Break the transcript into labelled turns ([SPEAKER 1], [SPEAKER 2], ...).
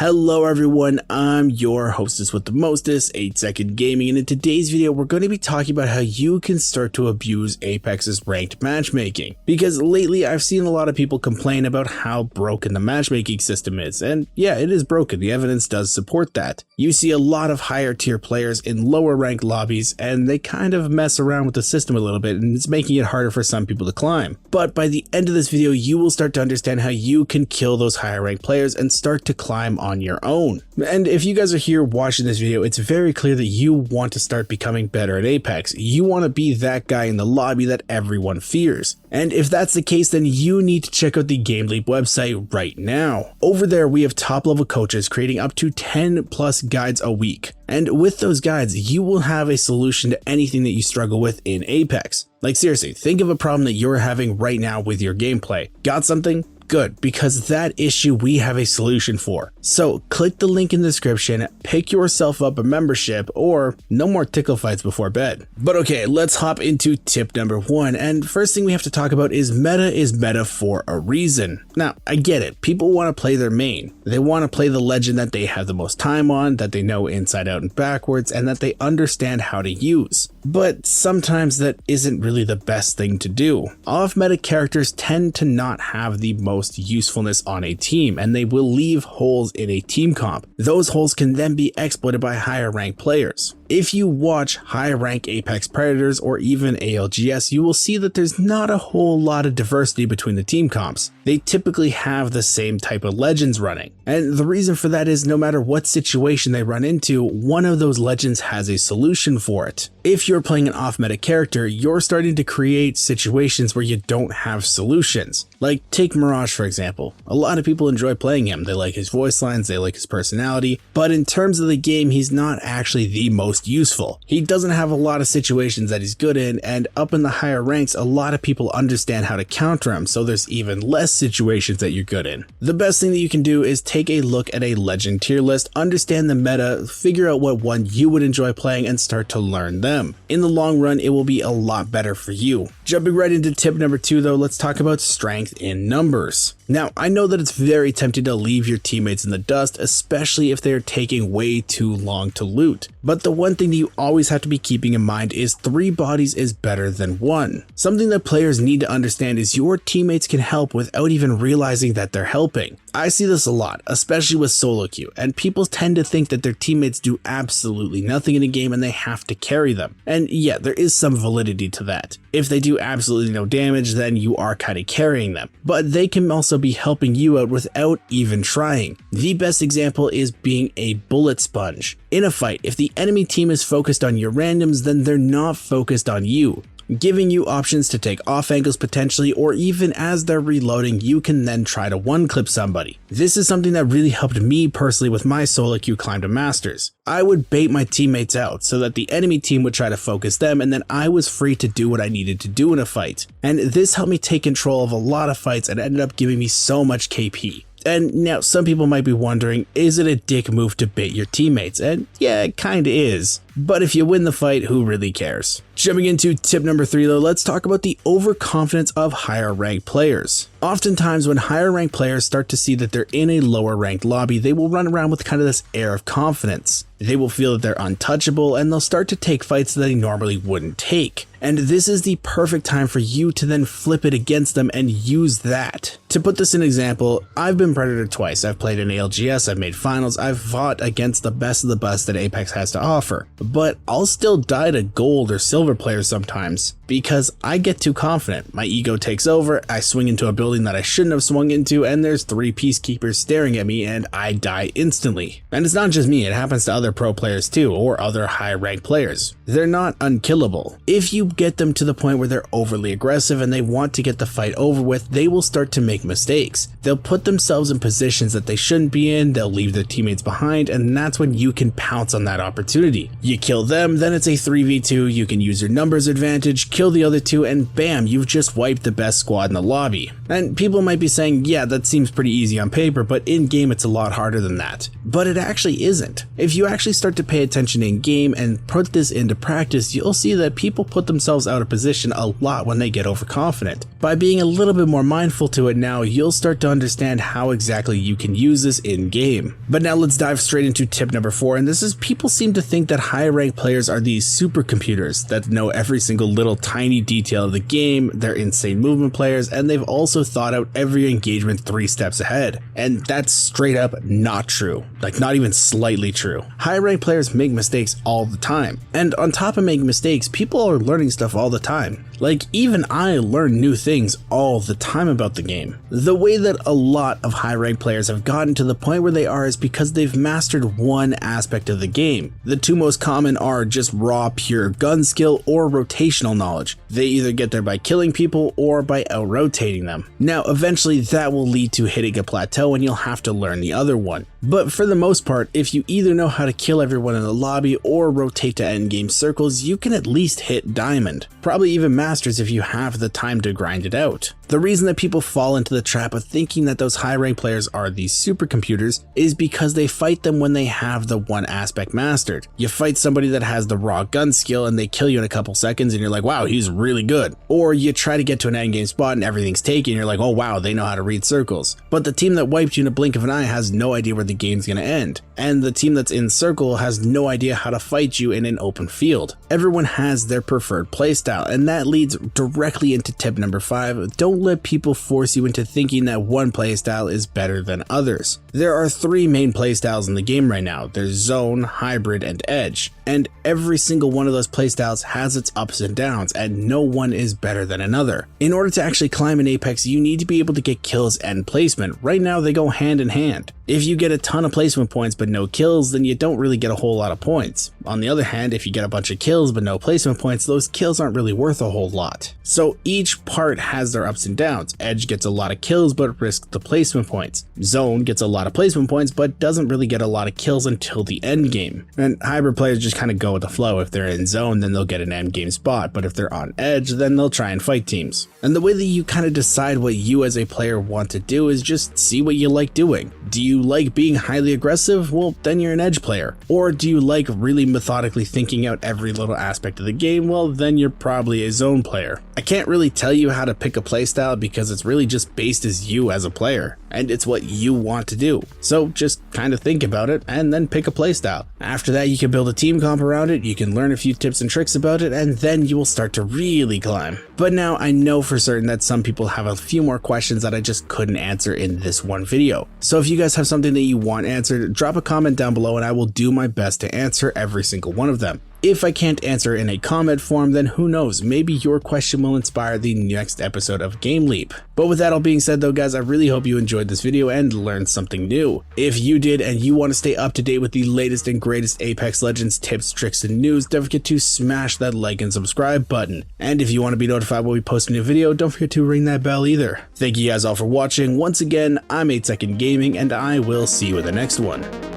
[SPEAKER 1] Hello everyone, I'm your hostess with the mostest, 8-Second Gaming, and in today's video we're going to be talking about how you can start to abuse Apex's ranked matchmaking. Because lately I've seen a lot of people complain about how broken the matchmaking system is, and yeah, it is broken, the evidence does support that. You see a lot of higher tier players in lower ranked lobbies, and they kind of mess around with the system a little bit, and it's making it harder for some people to climb. But by the end of this video you will start to understand how you can kill those higher ranked players and start to climb on your own. And if you guys are here watching this video, it's very clear that you want to start becoming better at Apex. You want to be that guy in the lobby that everyone fears. And if that's the case, then you need to check out the GameLeap website right now. Over there we have top level coaches creating up to 10 plus guides a week. And with those guides, you will have a solution to anything that you struggle with in Apex. Like seriously, think of a problem that you're having right now with your gameplay. Got something? Good, because that issue we have a solution for. So click the link in the description, pick yourself up a membership, or no more tickle fights before bed. But okay, let's hop into tip number 1, and first thing we have to talk about is meta for a reason. Now, I get it, people want to play their main. They want to play the legend that they have the most time on, that they know inside out and backwards, and that they understand how to use. But sometimes that isn't really the best thing to do. Off-meta characters tend to not have the most usefulness on a team, and they will leave holes in a team comp. Those holes can then be exploited by higher ranked players. If you watch high rank Apex Predators or even ALGS, you will see that there's not a whole lot of diversity between the team comps. They typically have the same type of legends running. And the reason for that is no matter what situation they run into, one of those legends has a solution for it. If you're playing an off-meta character, you're starting to create situations where you don't have solutions. Like take Mirage for example. A lot of people enjoy playing him. They like his voice lines, they like his personality, but in terms of the game, he's not actually the most useful. He doesn't have a lot of situations that he's good in, and up in the higher ranks, a lot of people understand how to counter him, so there's even less situations that you're good in. The best thing that you can do is take a look at a legend tier list, understand the meta, figure out what one you would enjoy playing, and start to learn them. In the long run, it will be a lot better for you. Jumping right into tip number 2 though, let's talk about strength in numbers. Now, I know that it's very tempting to leave your teammates in the dust, especially if they're taking way too long to loot. But the one thing that you always have to be keeping in mind is 3 bodies is better than 1. Something that players need to understand is your teammates can help without even realizing that they're helping. I see this a lot, especially with solo queue, and people tend to think that their teammates do absolutely nothing in a game and they have to carry them. And yeah, there is some validity to that. If they do absolutely no damage, then you are kind of carrying them. But they can also be helping you out without even trying. The best example is being a bullet sponge. In a fight, if the enemy team is focused on your randoms, then they're not focused on you, giving you options to take off angles potentially, or even as they're reloading, you can then try to one-clip somebody. This is something that really helped me personally with my solo queue climb to Masters. I would bait my teammates out so that the enemy team would try to focus them, and then I was free to do what I needed to do in a fight. And this helped me take control of a lot of fights and ended up giving me so much KP. And now some people might be wondering, is it a dick move to bait your teammates? And yeah, it kinda is. But if you win the fight, who really cares? Jumping into tip number 3 though, let's talk about the overconfidence of higher ranked players. Oftentimes when higher ranked players start to see that they're in a lower ranked lobby, they will run around with kind of this air of confidence. They will feel that they're untouchable, and they'll start to take fights that they normally wouldn't take. And this is the perfect time for you to then flip it against them and use that. To put this in example, I've been Predator twice. I've played in ALGS, I've made finals, I've fought against the best of the best that Apex has to offer. But I'll still die to gold or silver players sometimes because I get too confident. My ego takes over, I swing into a building that I shouldn't have swung into, and there's 3 peacekeepers staring at me and I die instantly. And it's not just me, it happens to other pro players too, or other high ranked players. They're not unkillable. If you get them to the point where they're overly aggressive and they want to get the fight over with, they will start to make mistakes. They'll put themselves in positions that they shouldn't be in, they'll leave their teammates behind, and that's when you can pounce on that opportunity. You kill them, then it's a 3v2, you can use your numbers advantage, kill the other two, and bam, you've just wiped the best squad in the lobby. And people might be saying, yeah, that seems pretty easy on paper, but in game it's a lot harder than that. But it actually isn't. If you actually start to pay attention in game and put this into practice, you'll see that people put themselves out of position a lot when they get overconfident. By being a little bit more mindful to it now, you'll start to understand how exactly you can use this in game. But now let's dive straight into tip number 4, and this is people seem to think that high ranked players are these supercomputers that know every single little tiny detail of the game, they're insane movement players, and they've also thought out every engagement 3 steps ahead. And that's straight up not true. Like, not even slightly true. High ranked players make mistakes all the time. And on top of making mistakes, people are learning stuff all the time. Like, even I learn new things all the time about the game. The way that a lot of high ranked players have gotten to the point where they are is because they've mastered one aspect of the game. The two most common are just raw pure gun skill or rotational knowledge. They either get there by killing people or by out-rotating them. Now eventually that will lead to hitting a plateau and you'll have to learn the other one. But for the most part, if you either know how to kill everyone in the lobby or rotate to endgame circles, you can at least hit diamond. Probably even masters if you have the time to grind it out. The reason that people fall into the trap of thinking that those high rank players are these supercomputers is because they fight them when they have the one aspect mastered. You fight somebody that has the raw gun skill and they kill you in a couple seconds and you're like, wow, he's really good. Or you try to get to an endgame spot and everything's taken and you're like, oh wow, they know how to read circles. But the team that wiped you in a blink of an eye has no idea where the game's gonna end. And the team that's in circle has no idea how to fight you in an open field. Everyone has their preferred playstyle, and that leads directly into tip number 5. Don't let people force you into thinking that one playstyle is better than others. There are 3 main playstyles in the game right now. There's zone, hybrid, and edge. And every single one of those playstyles has its ups and downs, and no one is better than another. In order to actually climb in Apex, you need to be able to get kills and placement. Right now they go hand in hand. If you get a ton of placement points but no kills, then you don't really get a whole lot of points. On the other hand, if you get a bunch of kills but no placement points, those kills aren't really worth a whole lot. So each part has their ups and downs. Edge gets a lot of kills but risks the placement points. Zone gets a lot of placement points but doesn't really get a lot of kills until the end game. And hybrid players just kind of go with the flow. If they're in zone, then they'll get an end game spot, but if they're on edge, then they'll try and fight teams. And the way that you kind of decide what you as a player want to do is just see what you like doing. Do you like being highly aggressive? Well, then you're an edge player. Or do you like really methodically thinking out every little aspect of the game? Well, then you're probably a zone player. I can't really tell you how to pick a playstyle because it's really just based as you as a player, and it's what you want to do. So just kind of think about it and then pick a playstyle. After that, you can build a team comp around it, you can learn a few tips and tricks about it, and then you will start to really climb. But now I know for certain that some people have a few more questions that I just couldn't answer in this one video. So if you guys have something that you want answered, drop a comment down below and I will do my best to answer every single one of them. If I can't answer in a comment form, then who knows, maybe your question will inspire the next episode of GameLeap. But with that all being said though guys, I really hope you enjoyed this video and learned something new. If you did and you want to stay up to date with the latest and greatest Apex Legends tips, tricks, and news, don't forget to smash that like and subscribe button. And if you want to be notified when we post a new video, don't forget to ring that bell either. Thank you guys all for watching. Once again, I'm 8 Second Gaming and I will see you in the next one.